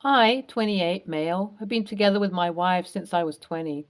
I, 28, male, have been together with my wife since I was 20.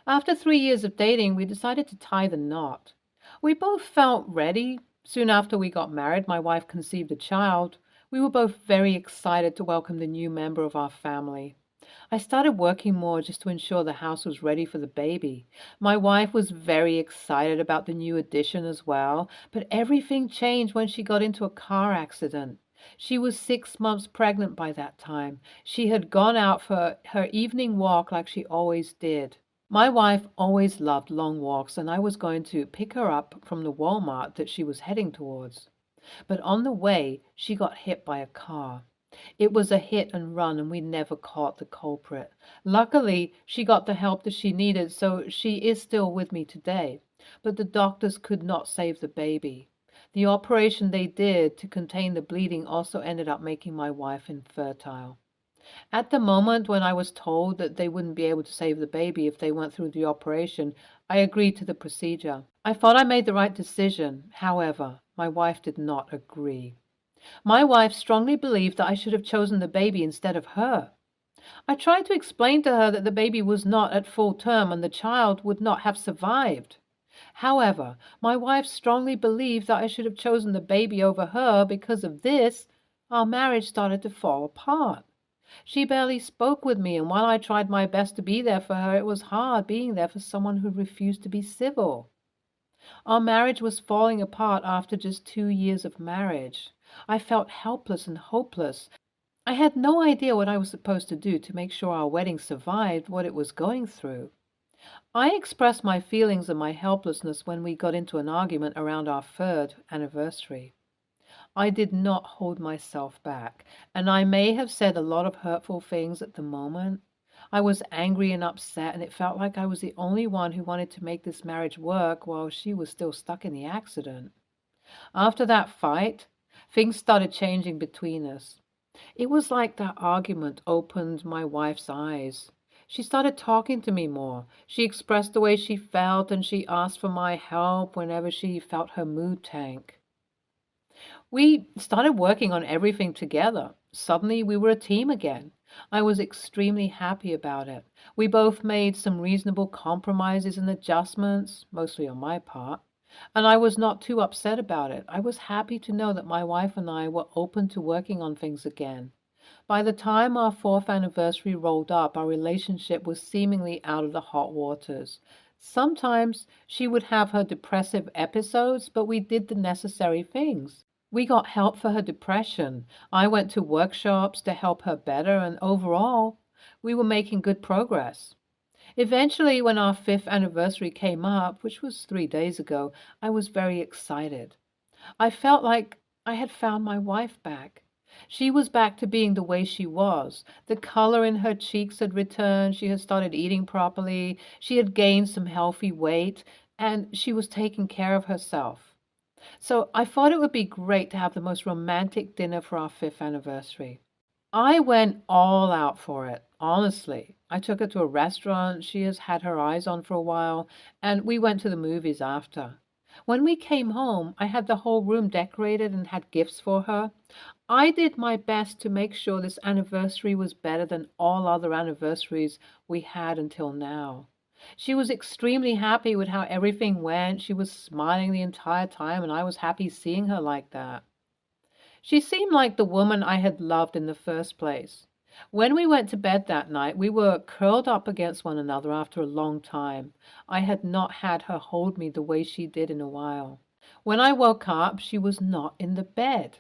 After 3 years of dating, we decided to tie the knot. We both felt ready. Soon after we got married, my wife conceived a child. We were both very excited to welcome the new member of our family. I started working more just to ensure the house was ready for the baby. My wife was very excited about the new addition as well, but everything changed when she got into a car accident. She was 6 months pregnant by that time. She had gone out for her evening walk like she always did. My wife always loved long walks, and I was going to pick her up from the Walmart that she was heading towards. But on the way, she got hit by a car. It was a hit and run, and we never caught the culprit. Luckily, she got the help that she needed, so she is still with me today. But the doctors could not save the baby. The operation they did to contain the bleeding also ended up making my wife infertile. At the moment when I was told that they wouldn't be able to save the baby if they went through the operation, I agreed to the procedure. I thought I made the right decision. However, my wife did not agree. My wife strongly believed that I should have chosen the baby instead of her. I tried to explain to her that the baby was not at full term and the child would not have survived. However, my wife strongly believed that I should have chosen the baby over her. Because of this, our marriage started to fall apart. She barely spoke with me, and while I tried my best to be there for her, it was hard being there for someone who refused to be civil. Our marriage was falling apart after just 2 years of marriage. I felt helpless and hopeless. I had no idea what I was supposed to do to make sure our wedding survived what it was going through. I expressed my feelings and my helplessness when we got into an argument around our third anniversary. I did not hold myself back, and I may have said a lot of hurtful things at the moment. I was angry and upset, and it felt like I was the only one who wanted to make this marriage work while she was still stuck in the accident. After that fight, things started changing between us. It was like that argument opened my wife's eyes. She started talking to me more. She expressed the way she felt, and she asked for my help whenever she felt her mood tank. We started working on everything together. Suddenly, we were a team again. I was extremely happy about it. We both made some reasonable compromises and adjustments, mostly on my part, and I was not too upset about it. I was happy to know that my wife and I were open to working on things again. By the time our fourth anniversary rolled up, our relationship was seemingly out of the hot waters. Sometimes she would have her depressive episodes, but we did the necessary things. We got help for her depression. I went to workshops to help her better, and overall, we were making good progress. Eventually, when our fifth anniversary came up, which was 3 days ago, I was very excited. I felt like I had found my wife back. She was back to being the way she was. The color in her cheeks had returned. She had started eating properly. She had gained some healthy weight, and she was taking care of herself. So I thought it would be great to have the most romantic dinner for our fifth anniversary. I went all out for it, honestly. I took her to a restaurant she has had her eyes on for a while, and we went to the movies after. When we came home, I had the whole room decorated and had gifts for her. I did my best to make sure this anniversary was better than all other anniversaries we had until now. She was extremely happy with how everything went. She was smiling the entire time, and I was happy seeing her like that. She seemed like the woman I had loved in the first place. When we went to bed that night, we were curled up against one another after a long time. I had not had her hold me the way she did in a while. When I woke up, she was not in the bed.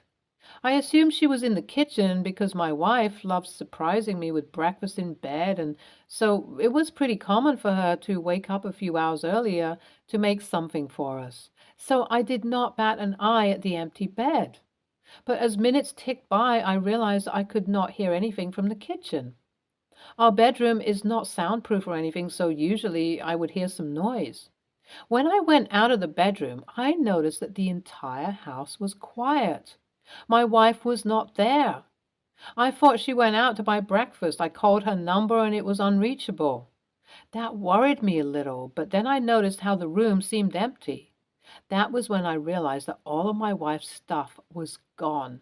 I assumed she was in the kitchen because my wife loves surprising me with breakfast in bed, and so it was pretty common for her to wake up a few hours earlier to make something for us. So I did not bat an eye at the empty bed. But as minutes ticked by, I realized I could not hear anything from the kitchen. Our bedroom is not soundproof or anything, so usually I would hear some noise. When I went out of the bedroom, I noticed that the entire house was quiet. My wife was not there. I thought she went out to buy breakfast. I called her number and it was unreachable. That worried me a little, but then I noticed how the room seemed empty. That was when I realized that all of my wife's stuff was gone.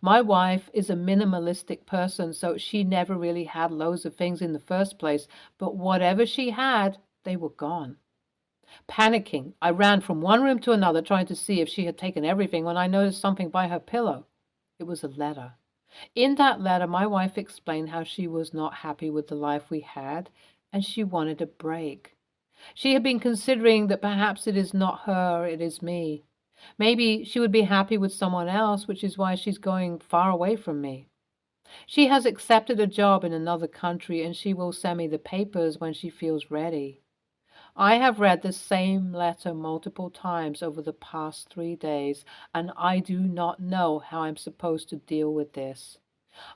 My wife is a minimalistic person, so she never really had loads of things in the first place, but whatever she had, they were gone. Panicking, I ran from one room to another trying to see if she had taken everything when I noticed something by her pillow. It was a letter. In that letter, my wife explained how she was not happy with the life we had and she wanted a break. She had been considering that perhaps it is not her, it is me. Maybe she would be happy with someone else, which is why she's going far away from me. She has accepted a job in another country and she will send me the papers when she feels ready. I have read the same letter multiple times over the past 3 days, and I do not know how I'm supposed to deal with this.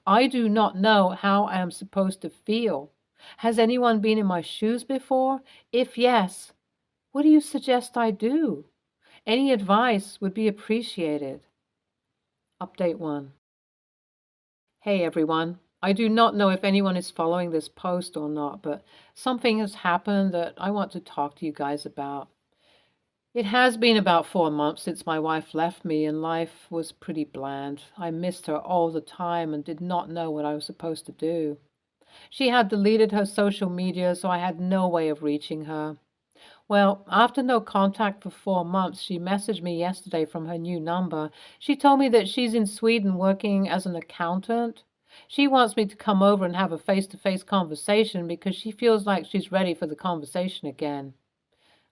I do not know how I am supposed to feel. Has anyone been in my shoes before? If yes, what do you suggest I do? Any advice would be appreciated. Update 1. Hey everyone. I do not know if anyone is following this post or not, but something has happened that I want to talk to you guys about. It has been about 4 months since my wife left me, and life was pretty bland. I missed her all the time and did not know what I was supposed to do. She had deleted her social media, so I had no way of reaching her. Well, after no contact for 4 months, she messaged me yesterday from her new number. She told me that she's in Sweden working as an accountant. She wants me to come over and have a face-to-face conversation because she feels like she's ready for the conversation again.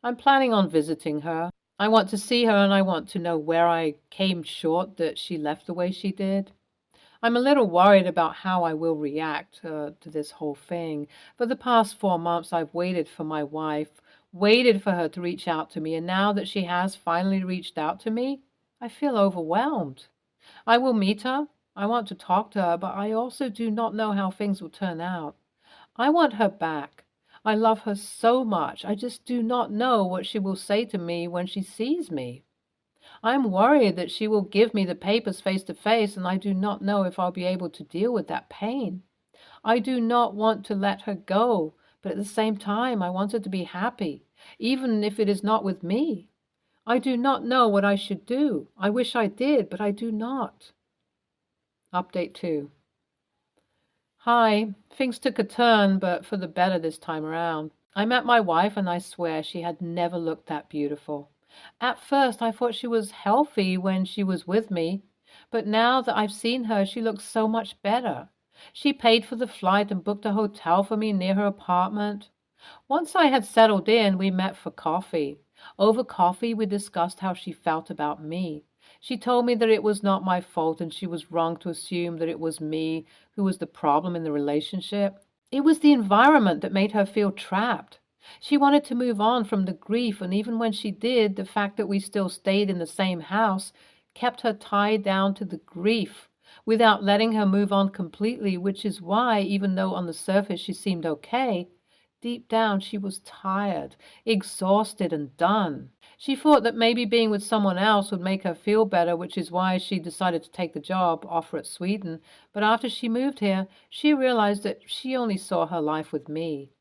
I'm planning on visiting her. I want to see her and I want to know where I came short that she left the way she did. I'm a little worried about how I will react to this whole thing. For the past 4 months, I've waited for my wife, waited for her to reach out to me, and now that she has finally reached out to me, I feel overwhelmed. I will meet her. I want to talk to her, but I also do not know how things will turn out. I want her back. I love her so much. I just do not know what she will say to me when she sees me. I'm worried that she will give me the papers face to face, and I do not know if I'll be able to deal with that pain. I do not want to let her go, but at the same time, I want her to be happy, even if it is not with me. I do not know what I should do. I wish I did, but I do not. Update 2. Hi, things took a turn, but for the better this time around. I met my wife and I swear she had never looked that beautiful. At first I thought she was healthy when she was with me, but now that I've seen her, she looks so much better. She paid for the flight and booked a hotel for me near her apartment. Once I had settled in, we met for coffee. Over coffee, we discussed how she felt about me. She told me that it was not my fault and she was wrong to assume that it was me who was the problem in the relationship. It was the environment that made her feel trapped. She wanted to move on from the grief, and even when she did, the fact that we still stayed in the same house kept her tied down to the grief without letting her move on completely, which is why, even though on the surface she seemed okay, deep down she was tired, exhausted, and done. She thought that maybe being with someone else would make her feel better, which is why she decided to take the job offer at Sweden. But after she moved here, she realized that she only saw her life with me.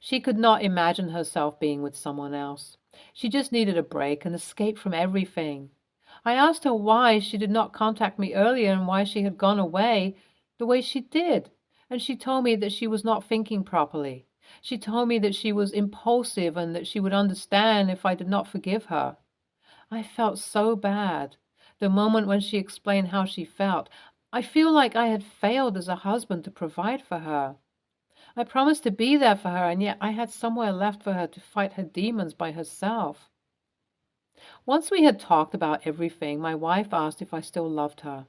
She could not imagine herself being with someone else. She just needed a break, an escape from everything. I asked her why she did not contact me earlier and why she had gone away the way she did, and she told me that she was not thinking properly. She told me that she was impulsive and that she would understand if I did not forgive her. I felt so bad. The moment when she explained how she felt, I feel like I had failed as a husband to provide for her. I promised to be there for her, and yet I had somewhere left for her to fight her demons by herself. Once we had talked about everything, my wife asked if I still loved her.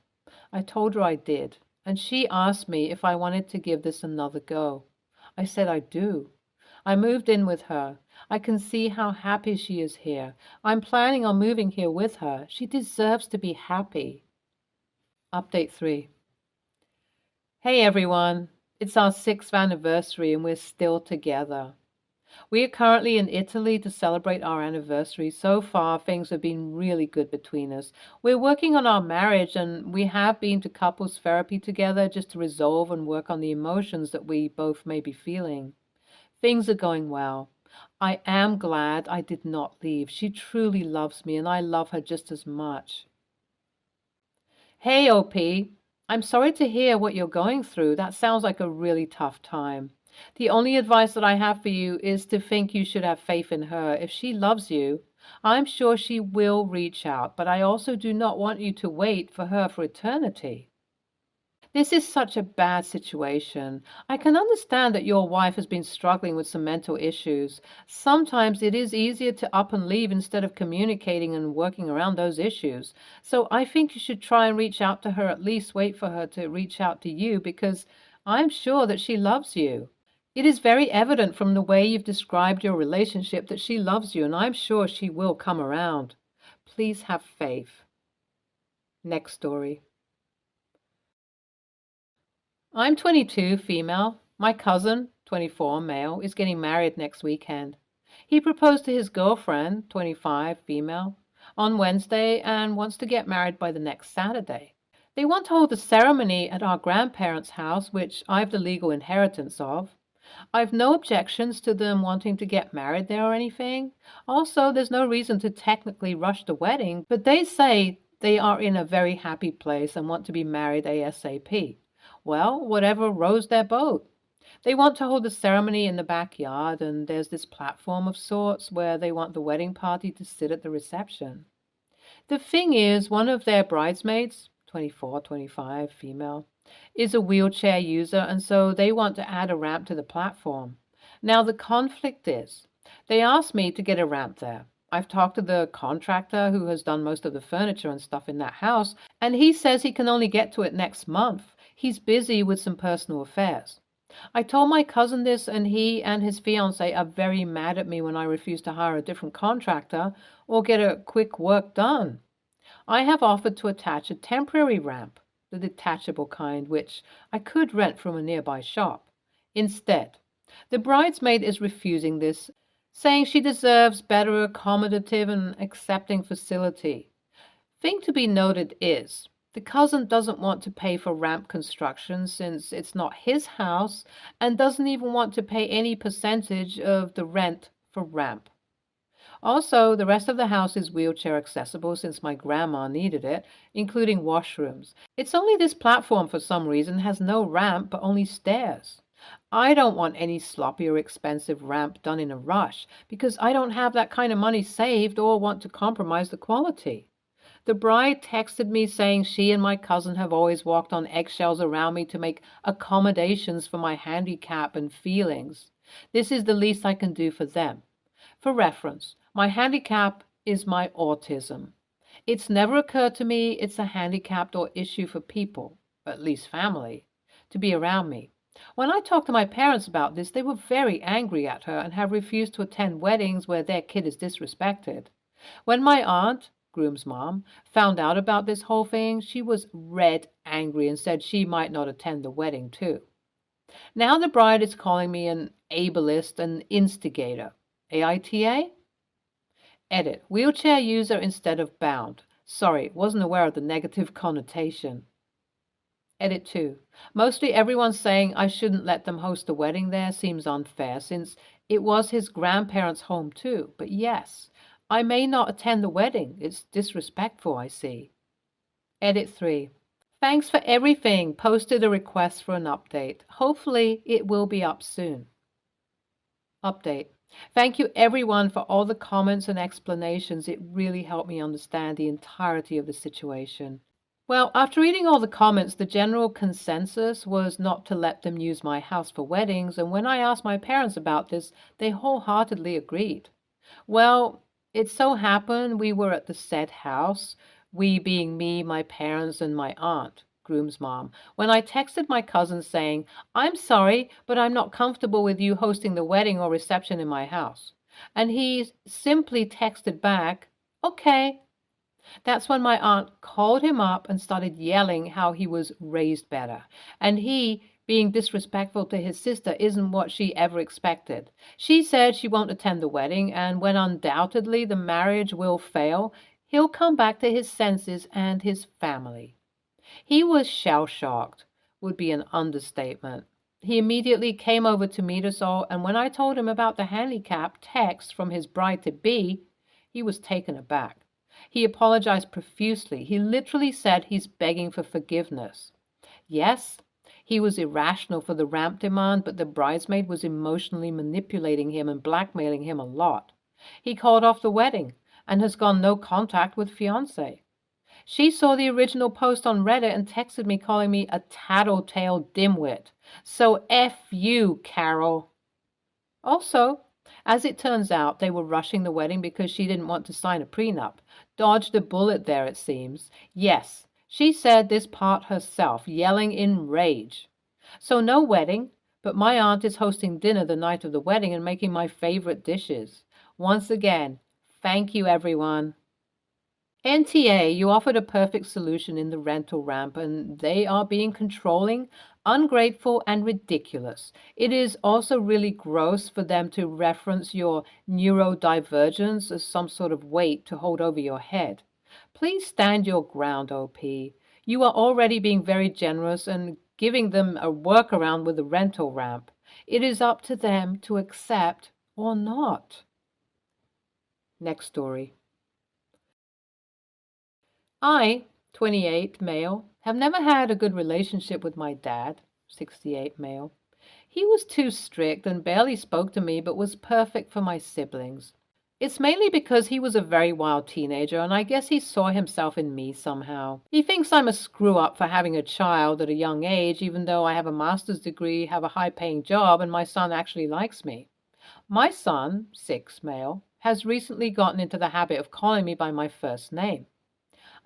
I told her I did, and she asked me if I wanted to give this another go. I said I do. I moved in with her. I can see how happy she is here. I'm planning on moving here with her. She deserves to be happy. Update 3. Hey everyone. It's our 6th anniversary and we're still together. We are currently in Italy to celebrate our anniversary. So far, things have been really good between us. We're working on our marriage and we have been to couples therapy together just to resolve and work on the emotions that we both may be feeling. Things are going well. I am glad I did not leave. She truly loves me and I love her just as much. Hey, OP. I'm sorry to hear what you're going through. That sounds like a really tough time. The only advice that I have for you is to think you should have faith in her. If she loves you, I'm sure she will reach out, but I also do not want you to wait for her for eternity. This is such a bad situation. I can understand that your wife has been struggling with some mental issues. Sometimes it is easier to up and leave instead of communicating and working around those issues. So I think you should try and reach out to her, at least wait for her to reach out to you, because I'm sure that she loves you. It is very evident from the way you've described your relationship that she loves you, and I'm sure she will come around. Please have faith. Next story. I'm 22, female. My cousin, 24, male, is getting married next weekend. He proposed to his girlfriend, 25, female, on Wednesday and wants to get married by the next Saturday. They want to hold the ceremony at our grandparents' house, which I've the legal inheritance of. I've no objections to them wanting to get married there or anything. Also, there's no reason to technically rush the wedding, but they say they are in a very happy place and want to be married ASAP. Well, whatever rows their boat. They want to hold the ceremony in the backyard, and there's this platform of sorts where they want the wedding party to sit at the reception. The thing is, one of their bridesmaids, 24, 25, female, is a wheelchair user, and so they want to add a ramp to the platform. Now, the conflict is, they asked me to get a ramp there. I've talked to the contractor who has done most of the furniture and stuff in that house, and he says he can only get to it next month. He's busy with some personal affairs. I told my cousin this, and he and his fiancée are very mad at me when I refuse to hire a different contractor or get a quick work done. I have offered to attach a temporary ramp, the detachable kind, which I could rent from a nearby shop. Instead, the bridesmaid is refusing this, saying she deserves better accommodative and accepting facility. Thing to be noted is, the cousin doesn't want to pay for ramp construction since it's not his house and doesn't even want to pay any percentage of the rent for ramp. Also, the rest of the house is wheelchair accessible since my grandma needed it, including washrooms. It's only this platform for some reason has no ramp but only stairs. I don't want any sloppy or expensive ramp done in a rush because I don't have that kind of money saved or want to compromise the quality. The bride texted me saying she and my cousin have always walked on eggshells around me to make accommodations for my handicap and feelings. This is the least I can do for them. For reference, my handicap is my autism. It's never occurred to me it's a handicap or issue for people, at least family, to be around me. When I talked to my parents about this, they were very angry at her and have refused to attend weddings where their kid is disrespected. When my aunt, groom's mom, found out about this whole thing, she was red angry and said she might not attend the wedding too. Now the bride is calling me an ableist and instigator. AITA? Edit. Wheelchair user instead of bound. Sorry, wasn't aware of the negative connotation. Edit 2. Mostly everyone's saying I shouldn't let them host a wedding there seems unfair since it was his grandparents' home too. But yes, I may not attend the wedding. It's disrespectful, I see. Edit 3. Thanks for everything. Posted a request for an update. Hopefully it will be up soon. Update. Thank you everyone for all the comments and explanations. It really helped me understand the entirety of the situation. Well, after reading all the comments, the general consensus was not to let them use my house for weddings, and when I asked my parents about this, they wholeheartedly agreed. Well, it so happened we were at the said house, we being me, my parents, and my aunt, groom's mom, when I texted my cousin saying, I'm sorry, but I'm not comfortable with you hosting the wedding or reception in my house. And he simply texted back, okay. That's when my aunt called him up and started yelling how he was raised better. And he, being disrespectful to his sister, isn't what she ever expected. She said she won't attend the wedding, and when undoubtedly the marriage will fail, he'll come back to his senses and his family. He was shell-shocked, would be an understatement. He immediately came over to meet us all, and when I told him about the handicap text from his bride-to-be, he was taken aback. He apologized profusely. He literally said he's begging for forgiveness. Yes, he was irrational for the ramp demand, but the bridesmaid was emotionally manipulating him and blackmailing him a lot. He called off the wedding and has gone no contact with fiancé. She saw the original post on Reddit and texted me calling me a tattletale dimwit. So F you, Carol. Also, as it turns out, they were rushing the wedding because she didn't want to sign a prenup. Dodged a bullet there, it seems. Yes, she said this part herself, yelling in rage. So no wedding, but my aunt is hosting dinner the night of the wedding and making my favorite dishes. Once again, thank you, everyone. NTA, you offered a perfect solution in the rental ramp, and they are being controlling, ungrateful, and ridiculous. It is also really gross for them to reference your neurodivergence as some sort of weight to hold over your head. Please stand your ground, OP. You are already being very generous and giving them a workaround with the rental ramp. It is up to them to accept or not. Next story. I, 28, male, have never had a good relationship with my dad, 68, male. He was too strict and barely spoke to me, but was perfect for my siblings. It's mainly because he was a very wild teenager, and I guess he saw himself in me somehow. He thinks I'm a screw-up for having a child at a young age, even though I have a master's degree, have a high-paying job, and my son actually likes me. My son, 6, male, has recently gotten into the habit of calling me by my first name.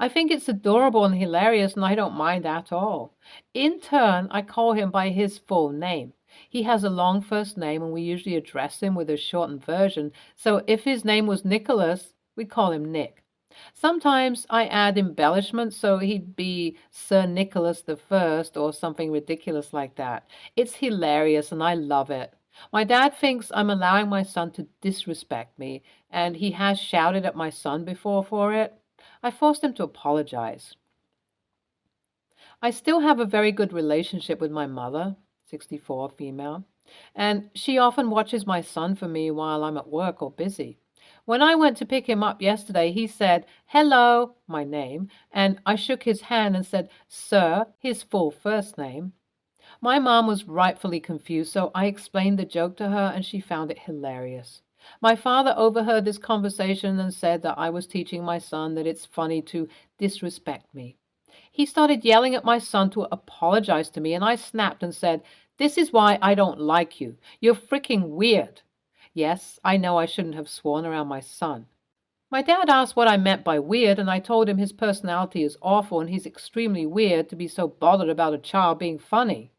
I think it's adorable and hilarious, and I don't mind at all. In turn, I call him by his full name. He has a long first name, and we usually address him with a shortened version, so if his name was Nicholas, we call him Nick. Sometimes I add embellishments, so he'd be Sir Nicholas the First or something ridiculous like that. It's hilarious, and I love it. My dad thinks I'm allowing my son to disrespect me, and he has shouted at my son before for it. I forced him to apologize. I still have a very good relationship with my mother, 64, female, and she often watches my son for me while I'm at work or busy. When I went to pick him up yesterday, he said, "Hello," my name, and I shook his hand and said, "Sir," his full first name. My mom was rightfully confused, so I explained the joke to her, and she found it hilarious. My father overheard this conversation and said that I was teaching my son that it's funny to disrespect me. He started yelling at my son to apologize to me, and I snapped and said, "This is why I don't like you. You're freaking weird." Yes, I know I shouldn't have sworn around my son. My dad asked what I meant by weird, and I told him his personality is awful and he's extremely weird to be so bothered about a child being funny.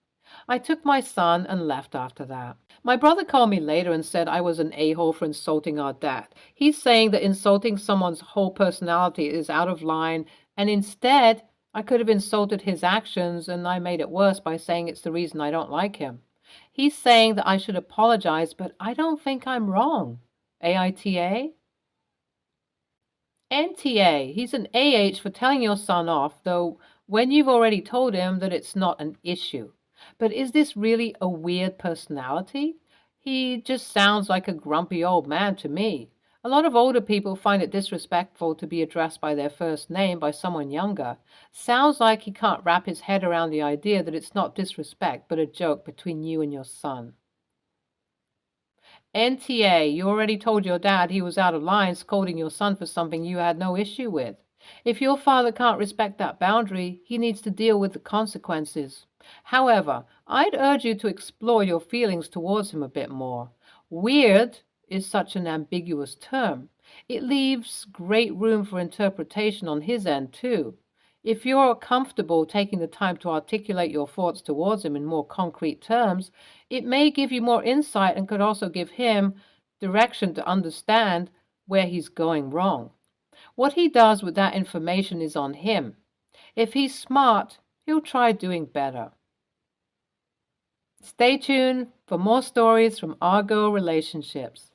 I took my son and left after that. My brother called me later and said I was an a-hole for insulting our dad. He's saying that insulting someone's whole personality is out of line, and instead I could have insulted his actions, and I made it worse by saying it's the reason I don't like him. He's saying that I should apologize, but I don't think I'm wrong. AITA? NTA. He's an AH for telling your son off, though when you've already told him that it's not an issue. But is this really a weird personality? He just sounds like a grumpy old man to me. A lot of older people find it disrespectful to be addressed by their first name by someone younger. Sounds like he can't wrap his head around the idea that it's not disrespect, but a joke between you and your son. NTA, you already told your dad he was out of line scolding your son for something you had no issue with. If your father can't respect that boundary, he needs to deal with the consequences. However, I'd urge you to explore your feelings towards him a bit more. Weird is such an ambiguous term. It leaves great room for interpretation on his end, too. If you're comfortable taking the time to articulate your thoughts towards him in more concrete terms, it may give you more insight and could also give him direction to understand where he's going wrong. What he does with that information is on him. If he's smart, he'll try doing better. Stay tuned for more stories from Argo Relationships.